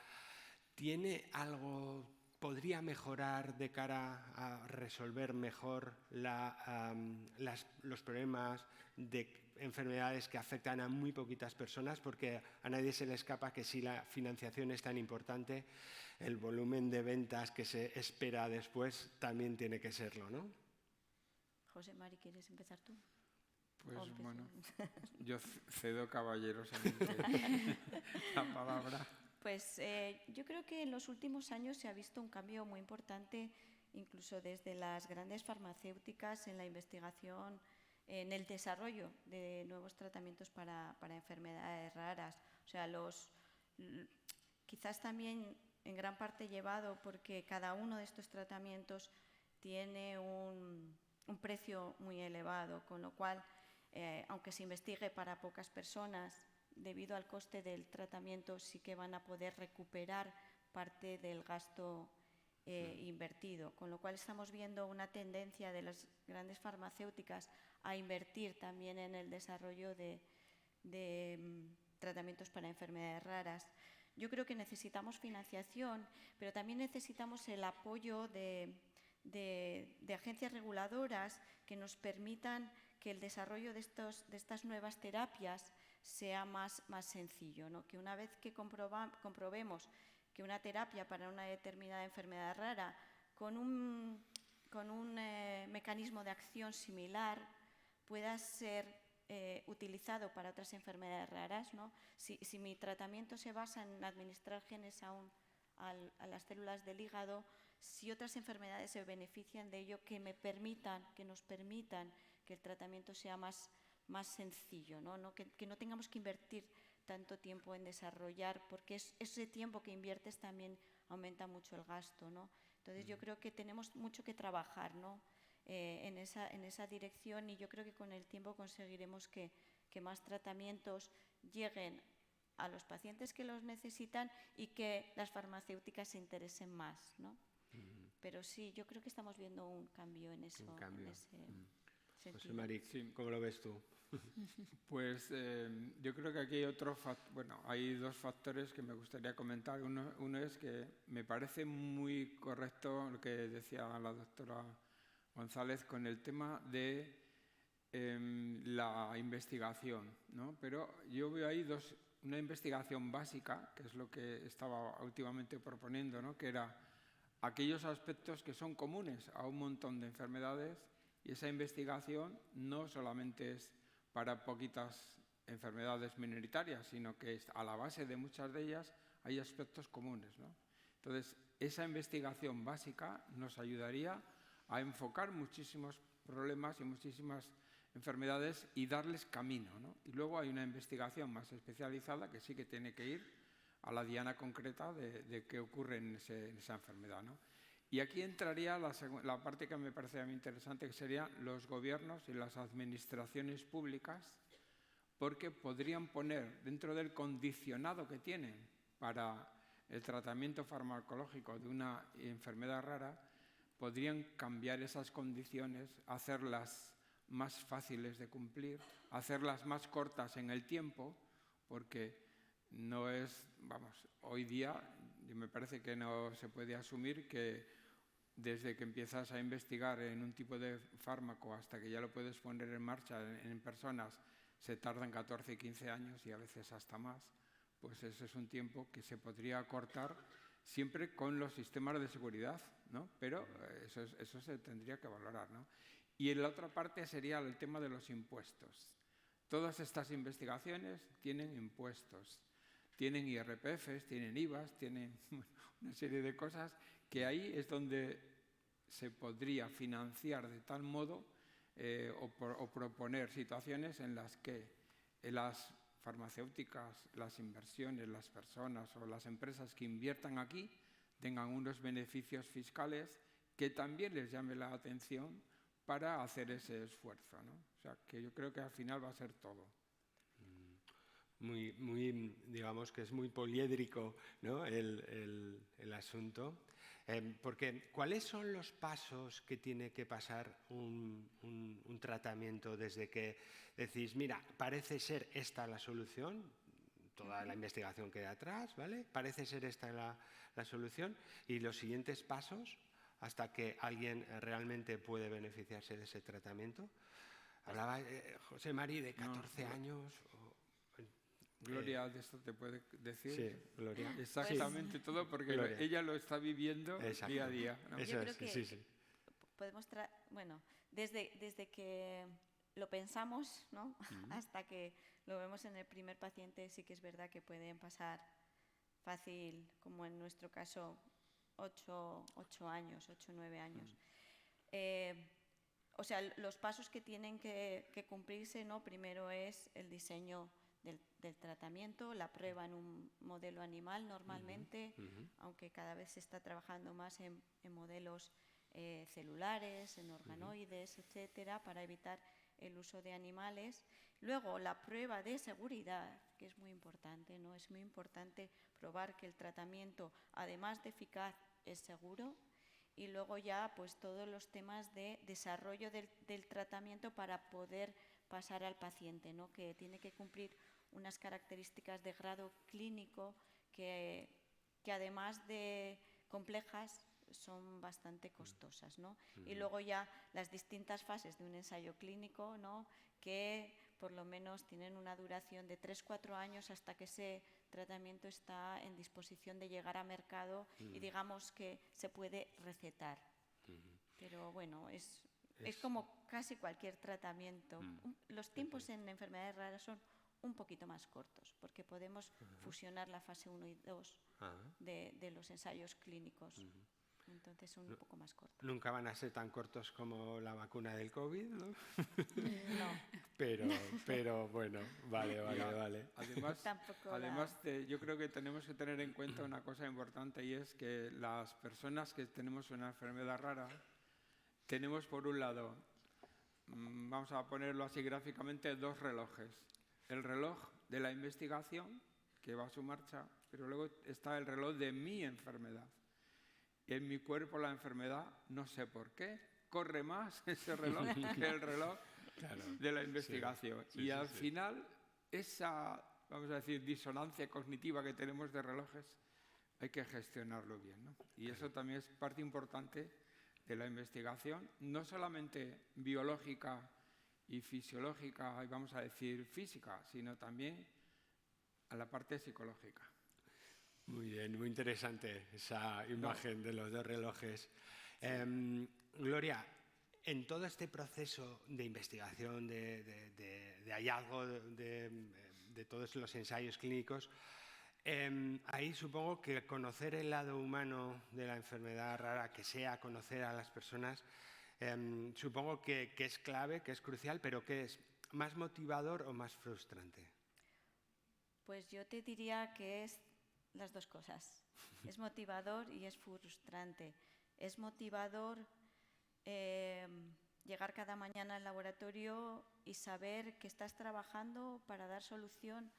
podría mejorar de cara a resolver mejor los problemas de enfermedades que afectan a muy poquitas personas? Porque a nadie se le escapa que si la financiación es tan importante, el volumen de ventas que se espera después también tiene que serlo, ¿no? José Mari, ¿quieres empezar tú? Pues bueno, yo cedo caballerosamente la palabra. Pues yo creo que en los últimos años se ha visto un cambio muy importante, incluso desde las grandes farmacéuticas, en la investigación, en el desarrollo de nuevos tratamientos para enfermedades raras. O sea, quizás también en gran parte llevado porque cada uno de estos tratamientos tiene un precio muy elevado, con lo cual, aunque se investigue para pocas personas, debido al coste del tratamiento sí que van a poder recuperar parte del gasto invertido, con lo cual estamos viendo una tendencia de las grandes farmacéuticas a invertir también en el desarrollo de tratamientos para enfermedades raras. Yo creo que necesitamos financiación, pero también necesitamos el apoyo de agencias reguladoras que nos permitan que el desarrollo de estas nuevas terapias sea más sencillo, ¿no? Que una vez que comprobemos que una terapia para una determinada enfermedad rara con un mecanismo de acción similar pueda ser utilizado para otras enfermedades raras, ¿no? Si mi tratamiento se basa en administrar genes a las células del hígado, si otras enfermedades se benefician de ello, que nos permitan que el tratamiento sea más sencillo, ¿no? Que no tengamos que invertir tanto tiempo en desarrollar, porque ese tiempo que inviertes también aumenta mucho el gasto, ¿no? Entonces yo creo que tenemos mucho que trabajar, ¿no?, en esa dirección, y yo creo que con el tiempo conseguiremos que más tratamientos lleguen a los pacientes que los necesitan y que las farmacéuticas se interesen más, ¿no? Pero sí, yo creo que estamos viendo un cambio en eso. En ese sentido. José Mari, ¿cómo lo ves tú? Pues yo creo que aquí hay dos factores que me gustaría comentar. Uno es que me parece muy correcto lo que decía la doctora González con el tema de la investigación, ¿no? Pero yo veo ahí una investigación básica, que es lo que estaba últimamente proponiendo, ¿no?, que era aquellos aspectos que son comunes a un montón de enfermedades Y esa investigación no solamente es para poquitas enfermedades minoritarias, sino que a la base de muchas de ellas hay aspectos comunes, ¿no? Entonces, esa investigación básica nos ayudaría a enfocar muchísimos problemas y muchísimas enfermedades y darles camino, ¿no? Y luego hay una investigación más especializada que sí que tiene que ir a la diana concreta de qué ocurre en esa enfermedad, ¿no? Y aquí entraría la parte que me parece a mí interesante, que serían los gobiernos y las administraciones públicas, porque podrían poner dentro del condicionado que tienen para el tratamiento farmacológico de una enfermedad rara, podrían cambiar esas condiciones, hacerlas más fáciles de cumplir, hacerlas más cortas en el tiempo, porque no es, hoy día me parece que no se puede asumir que desde que empiezas a investigar en un tipo de fármaco hasta que ya lo puedes poner en marcha en personas, se tardan 14 y 15 años y a veces hasta más. Pues eso es un tiempo que se podría acortar siempre con los sistemas de seguridad, ¿no? Pero eso se tendría que valorar, ¿no? Y en la otra parte sería el tema de los impuestos. Todas estas investigaciones tienen impuestos, tienen IRPFs, tienen IVAs, tienen una serie de cosas que ahí es donde se podría financiar de tal modo o proponer situaciones en las que las farmacéuticas, las inversiones, las personas o las empresas que inviertan aquí tengan unos beneficios fiscales que también les llame la atención para hacer ese esfuerzo, ¿no? O sea, que yo creo que al final va a ser todo. Digamos que es muy poliédrico, ¿no? el asunto. Porque, ¿cuáles son los pasos que tiene que pasar un tratamiento desde que decís, mira, parece ser esta la solución, toda la investigación queda atrás, ¿vale? Parece ser esta la solución, y los siguientes pasos hasta que alguien realmente puede beneficiarse de ese tratamiento? Hablaba José Mari de 14 años... Gloria de esto te puede decir. Sí, Gloria. Exactamente todo, porque Gloria. ella lo está viviendo Exacto. día a día, ¿no? Eso Yo creo es, que sí. podemos desde que lo pensamos, ¿no? Hasta que lo vemos en el primer paciente, sí que es verdad que pueden pasar fácil, como en nuestro caso, 8 años, 8 o 9 años. O sea, los pasos que tienen que cumplirse, ¿no? Primero es el diseño del tratamiento, la prueba en un modelo animal normalmente, aunque cada vez se está trabajando más en modelos celulares, en organoides, etcétera, para evitar el uso de animales. Luego, la prueba de seguridad, que es muy importante, ¿no? Es muy importante probar que el tratamiento, además de eficaz, es seguro. Y luego ya, pues todos los temas de desarrollo del tratamiento para poder pasar al paciente, ¿no? Que tiene que cumplir unas características de grado clínico que además de complejas son bastante costosas, ¿no? Y luego ya las distintas fases de un ensayo clínico, ¿no? Que por lo menos tienen una duración de 3-4 años hasta que ese tratamiento está en disposición de llegar a mercado y digamos que se puede recetar. Pero bueno, es como casi cualquier tratamiento. Los tiempos en enfermedades raras son un poquito más cortos, porque podemos fusionar la fase 1 y 2 de los ensayos clínicos. Entonces son un poco más cortos. Nunca van a ser tan cortos como la vacuna del COVID, ¿no? No. Pero bueno, vale. Además yo creo que tenemos que tener en cuenta una cosa importante, y es que las personas que tenemos una enfermedad rara tenemos, por un lado, vamos a ponerlo así gráficamente, 2 relojes. El reloj de la investigación, que va a su marcha, pero luego está el reloj de mi enfermedad. En mi cuerpo la enfermedad, no sé por qué, corre más ese reloj que el reloj de la investigación. Y al final, esa, vamos a decir, disonancia cognitiva que tenemos de relojes, hay que gestionarlo bien, ¿no? Y eso también es parte importante de la investigación, no solamente biológica y fisiológica, y vamos a decir física, sino también a la parte psicológica. Muy bien, muy interesante esa imagen de los 2 relojes. Gloria, En todo este proceso de investigación, de hallazgo de todos los ensayos clínicos, ahí supongo que conocer el lado humano de la enfermedad rara, que sea conocer a las personas, supongo que es clave, que es crucial, pero ¿qué es? ¿Más motivador o más frustrante? Pues yo te diría que es las dos cosas. Es motivador y es frustrante. Es motivador llegar cada mañana al laboratorio y saber que estás trabajando para dar solución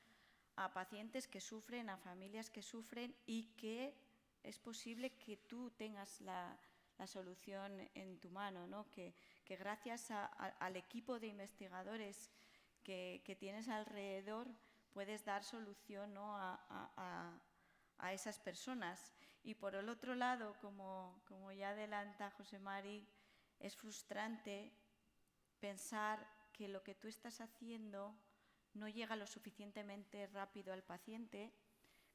a pacientes que sufren, a familias que sufren y que es posible que tú tengas la solución en tu mano, ¿no? Que gracias al equipo de investigadores que tienes alrededor puedes dar solución, ¿no? a esas personas. Y por el otro lado, como ya adelanta José Mari, es frustrante pensar que lo que tú estás haciendo no llega lo suficientemente rápido al paciente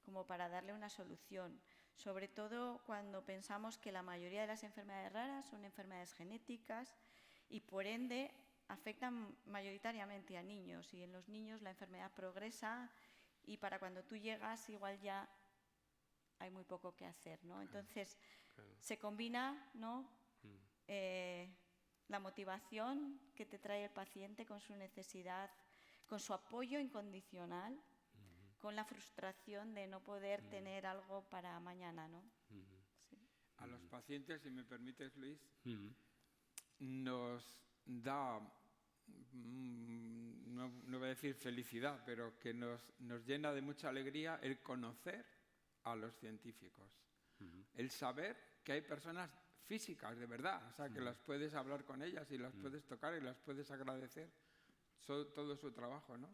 como para darle una solución. Sobre todo cuando pensamos que la mayoría de las enfermedades raras son enfermedades genéticas y por ende afectan mayoritariamente a niños, y en los niños la enfermedad progresa y para cuando tú llegas igual ya hay muy poco que hacer, ¿no? Entonces se combina, ¿no? La motivación que te trae el paciente con su necesidad, con su apoyo incondicional, con la frustración de no poder tener algo para mañana, ¿no? Sí. A los pacientes, si me permites, Luis, nos da, no voy a decir felicidad, pero que nos llena de mucha alegría el conocer a los científicos, el saber que hay personas físicas de verdad, o sea, que las puedes hablar con ellas y las puedes tocar y las puedes agradecer todo su trabajo, ¿no?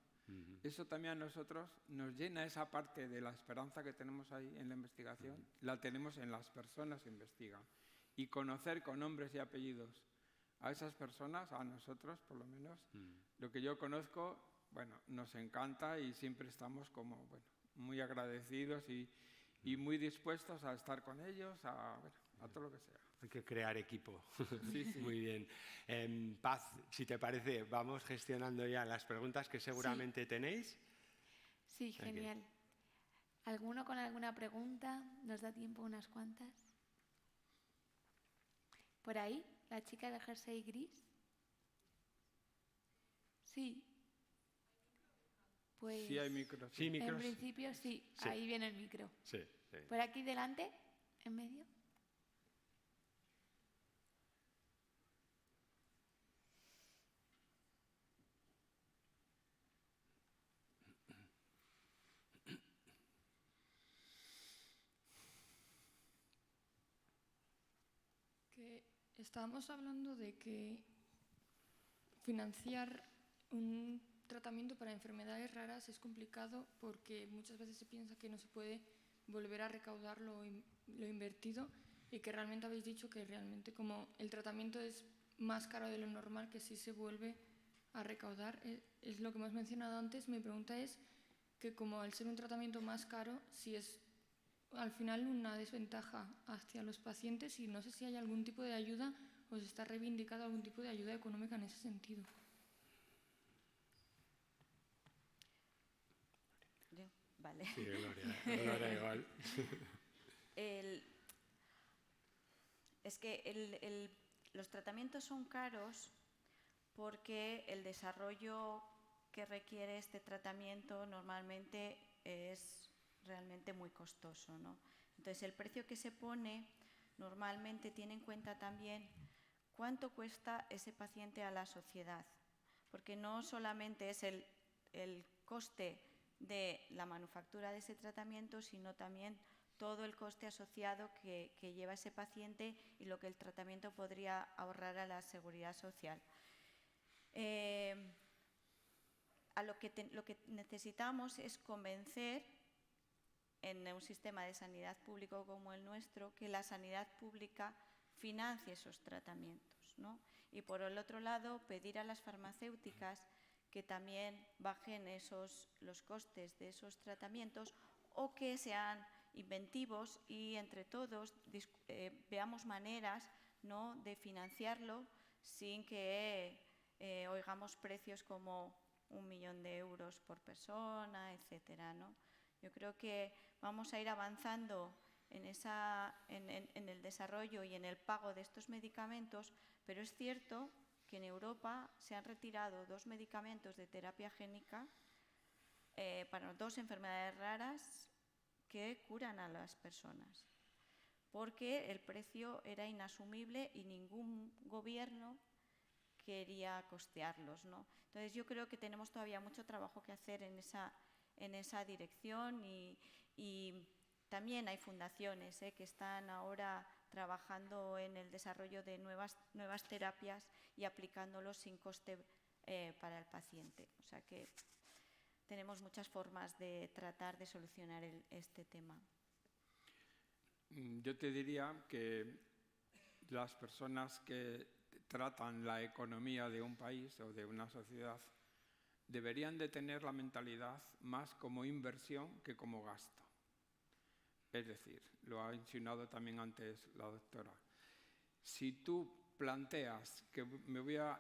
Eso también a nosotros nos llena esa parte de la esperanza que tenemos ahí en la investigación, la tenemos en las personas que investigan. Y conocer con nombres y apellidos a esas personas, a nosotros por lo menos, lo que yo conozco, bueno, nos encanta y siempre estamos como, bueno, muy agradecidos y muy dispuestos a estar con ellos, a todo lo que sea. Hay que crear equipo. Sí, sí. Muy bien. Paz, si te parece, vamos gestionando ya las preguntas que seguramente tenéis. Sí, genial. ¿Alguno con alguna pregunta? ¿Nos da tiempo unas cuantas? ¿Por ahí? ¿La chica del jersey gris? Sí. Pues Sí hay micro. Sí, micros. en principio sí. Ahí viene el micro. Sí. ¿Por aquí delante? ¿En medio? Que estábamos hablando de que financiar un tratamiento para enfermedades raras es complicado porque muchas veces se piensa que no se puede volver a recaudar lo invertido y que realmente habéis dicho que realmente como el tratamiento es más caro de lo normal, que sí se vuelve a recaudar. Es lo que hemos mencionado antes. Mi pregunta es que como al ser un tratamiento más caro, si es al final una desventaja hacia los pacientes, y no sé si hay algún tipo de ayuda o se está reivindicando algún tipo de ayuda económica en ese sentido. Vale. Sí, Gloria igual. Es que los tratamientos son caros porque el desarrollo que requiere este tratamiento normalmente es realmente muy costoso, ¿no? Entonces, el precio que se pone normalmente tiene en cuenta también cuánto cuesta ese paciente a la sociedad, porque no solamente es el coste de la manufactura de ese tratamiento, sino también todo el coste asociado que lleva ese paciente y lo que el tratamiento podría ahorrar a la seguridad social. Lo que necesitamos es convencer en un sistema de sanidad público como el nuestro que la sanidad pública financie esos tratamientos, ¿no? Y por el otro lado, pedir a las farmacéuticas que también bajen los costes de esos tratamientos o que sean inventivos y entre todos veamos maneras, ¿no?, de financiarlo sin que oigamos precios como 1 millón de euros por persona, etcétera, ¿no? Yo creo que vamos a ir avanzando en el desarrollo y en el pago de estos medicamentos, pero es cierto que en Europa se han retirado 2 medicamentos de terapia génica para 2 enfermedades raras que curan a las personas, porque el precio era inasumible y ningún gobierno quería costearlos, ¿no? Entonces yo creo que tenemos todavía mucho trabajo que hacer en esa dirección y también hay fundaciones que están ahora trabajando en el desarrollo de nuevas terapias y aplicándolos sin coste para el paciente. O sea que tenemos muchas formas de tratar de solucionar este tema. Yo te diría que las personas que tratan la economía de un país o de una sociedad deberían de tener la mentalidad más como inversión que como gasto. Es decir, lo ha insinuado también antes la doctora. Si tú planteas que me voy a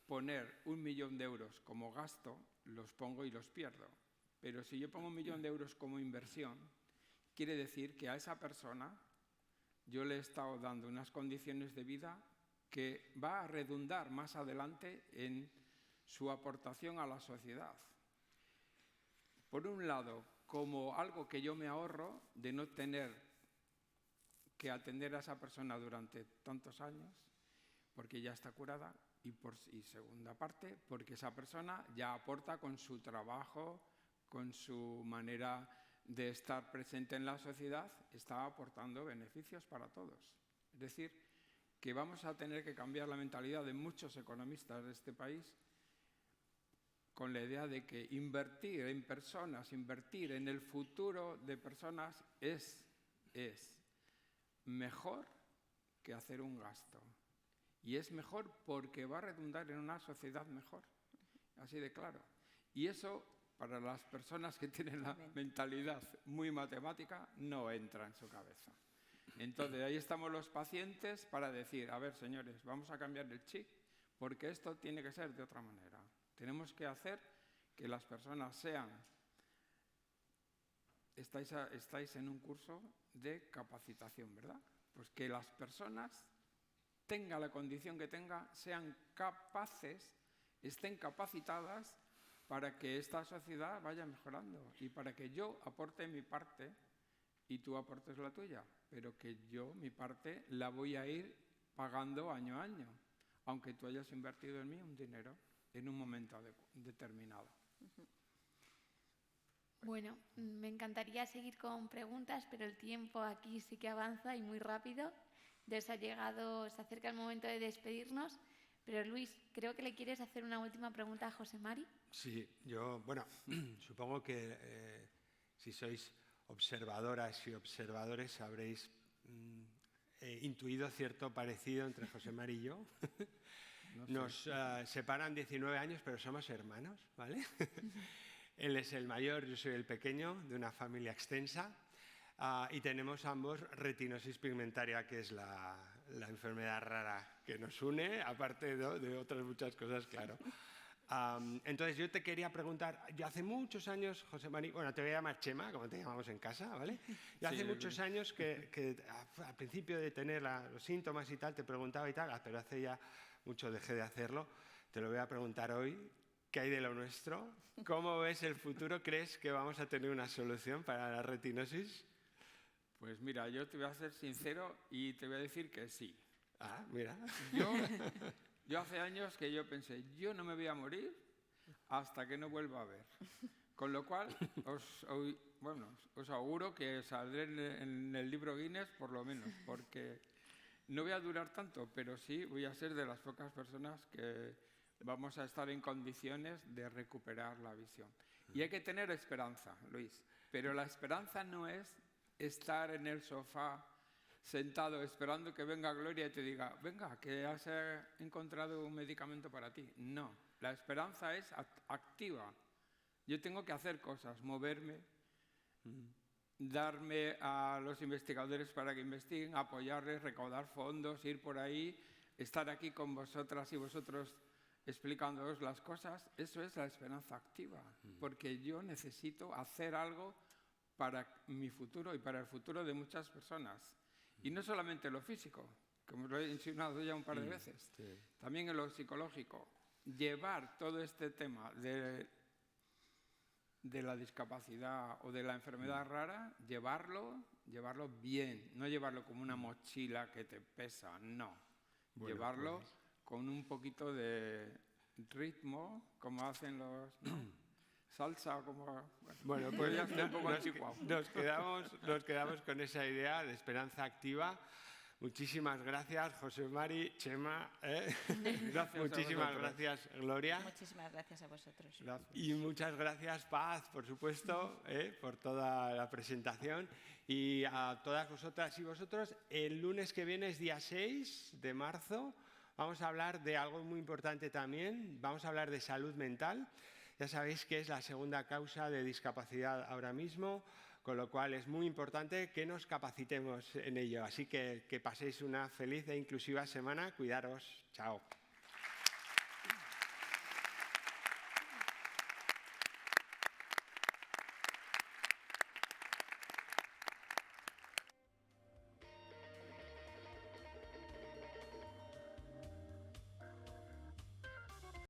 poner 1 millón de euros como gasto, los pongo y los pierdo. Pero si yo pongo 1 millón de euros como inversión, quiere decir que a esa persona yo le he estado dando unas condiciones de vida que va a redundar más adelante en su aportación a la sociedad. Por un lado, como algo que yo me ahorro de no tener que atender a esa persona durante tantos años, porque ya está curada, y segunda parte, porque esa persona ya aporta con su trabajo, con su manera de estar presente en la sociedad, está aportando beneficios para todos. Es decir, que vamos a tener que cambiar la mentalidad de muchos economistas de este país con la idea de que invertir en personas, invertir en el futuro de personas es mejor que hacer un gasto. Y es mejor porque va a redundar en una sociedad mejor. Así de claro. Y eso, para las personas que tienen la mentalidad muy matemática, no entra en su cabeza. Entonces, ahí estamos los pacientes para decir, a ver, señores, vamos a cambiar el chip, porque esto tiene que ser de otra manera. Tenemos que hacer que las personas sean... Estáis en un curso de capacitación, ¿verdad? Pues que las personas, tenga la condición que tenga, sean capaces, estén capacitadas para que esta sociedad vaya mejorando y para que yo aporte mi parte y tú aportes la tuya, pero que yo mi parte la voy a ir pagando año a año, aunque tú hayas invertido en mí un dinero en un momento determinado. Bueno, me encantaría seguir con preguntas, pero el tiempo aquí sí que avanza y muy rápido. Se acerca el momento de despedirnos. Pero Luis, creo que le quieres hacer una última pregunta a José Mari. Sí, supongo que si sois observadoras y observadores habréis intuido cierto parecido entre José Mari y yo. No sé. Nos separan 19 años, pero somos hermanos, ¿vale? Él es el mayor, yo soy el pequeño, de una familia extensa, y tenemos ambos retinosis pigmentaria, que es la enfermedad rara que nos une, aparte de otras muchas cosas, claro. Entonces yo te quería preguntar, yo hace muchos años, José Mari, bueno, te voy a llamar Chema, como te llamamos en casa, ¿vale? Yo hace muchos años que al principio de tener los síntomas y tal, te preguntaba y tal, pero hace ya mucho dejé de hacerlo. Te lo voy a preguntar hoy, ¿qué hay de lo nuestro? ¿Cómo ves el futuro? ¿Crees que vamos a tener una solución para la retinosis? Pues mira, yo te voy a ser sincero y te voy a decir que sí. Ah, mira. Yo hace años que yo pensé, yo no me voy a morir hasta que no vuelva a ver. Con lo cual, os auguro que saldré en el libro Guinness por lo menos, porque no voy a durar tanto, pero sí voy a ser de las pocas personas que vamos a estar en condiciones de recuperar la visión. Y hay que tener esperanza, Luis, pero la esperanza no es estar en el sofá sentado esperando que venga Gloria y te diga, venga, que has encontrado un medicamento para ti. No, la esperanza es activa. Yo tengo que hacer cosas, moverme, darme a los investigadores para que investiguen, apoyarles, recaudar fondos, ir por ahí, estar aquí con vosotras y vosotros explicándoos las cosas, eso es la esperanza activa, porque yo necesito hacer algo para mi futuro y para el futuro de muchas personas. Y no solamente en lo físico, como lo he insinuado ya un par de veces, también en lo psicológico. Llevar todo este tema de la discapacidad o de la enfermedad rara, llevarlo bien, no llevarlo como una mochila que te pesa, no. Bueno, llevarlo con un poquito de ritmo, como hacen los... ¿no? Salsa, como... Bueno, pues ya está un poco anticuado. Nos quedamos con esa idea de esperanza activa. Muchísimas gracias, José Mari, Chema. Gracias. Muchísimas gracias, Gloria. Muchísimas gracias a vosotros. Gracias. Y muchas gracias, Paz, por supuesto, por toda la presentación. Y a todas vosotras y vosotros, el lunes que viene es día 6 de marzo. Vamos a hablar de algo muy importante también. Vamos a hablar de salud mental. Ya sabéis que es la segunda causa de discapacidad ahora mismo, con lo cual es muy importante que nos capacitemos en ello. Así que paséis una feliz e inclusiva semana. Cuidaros. Chao.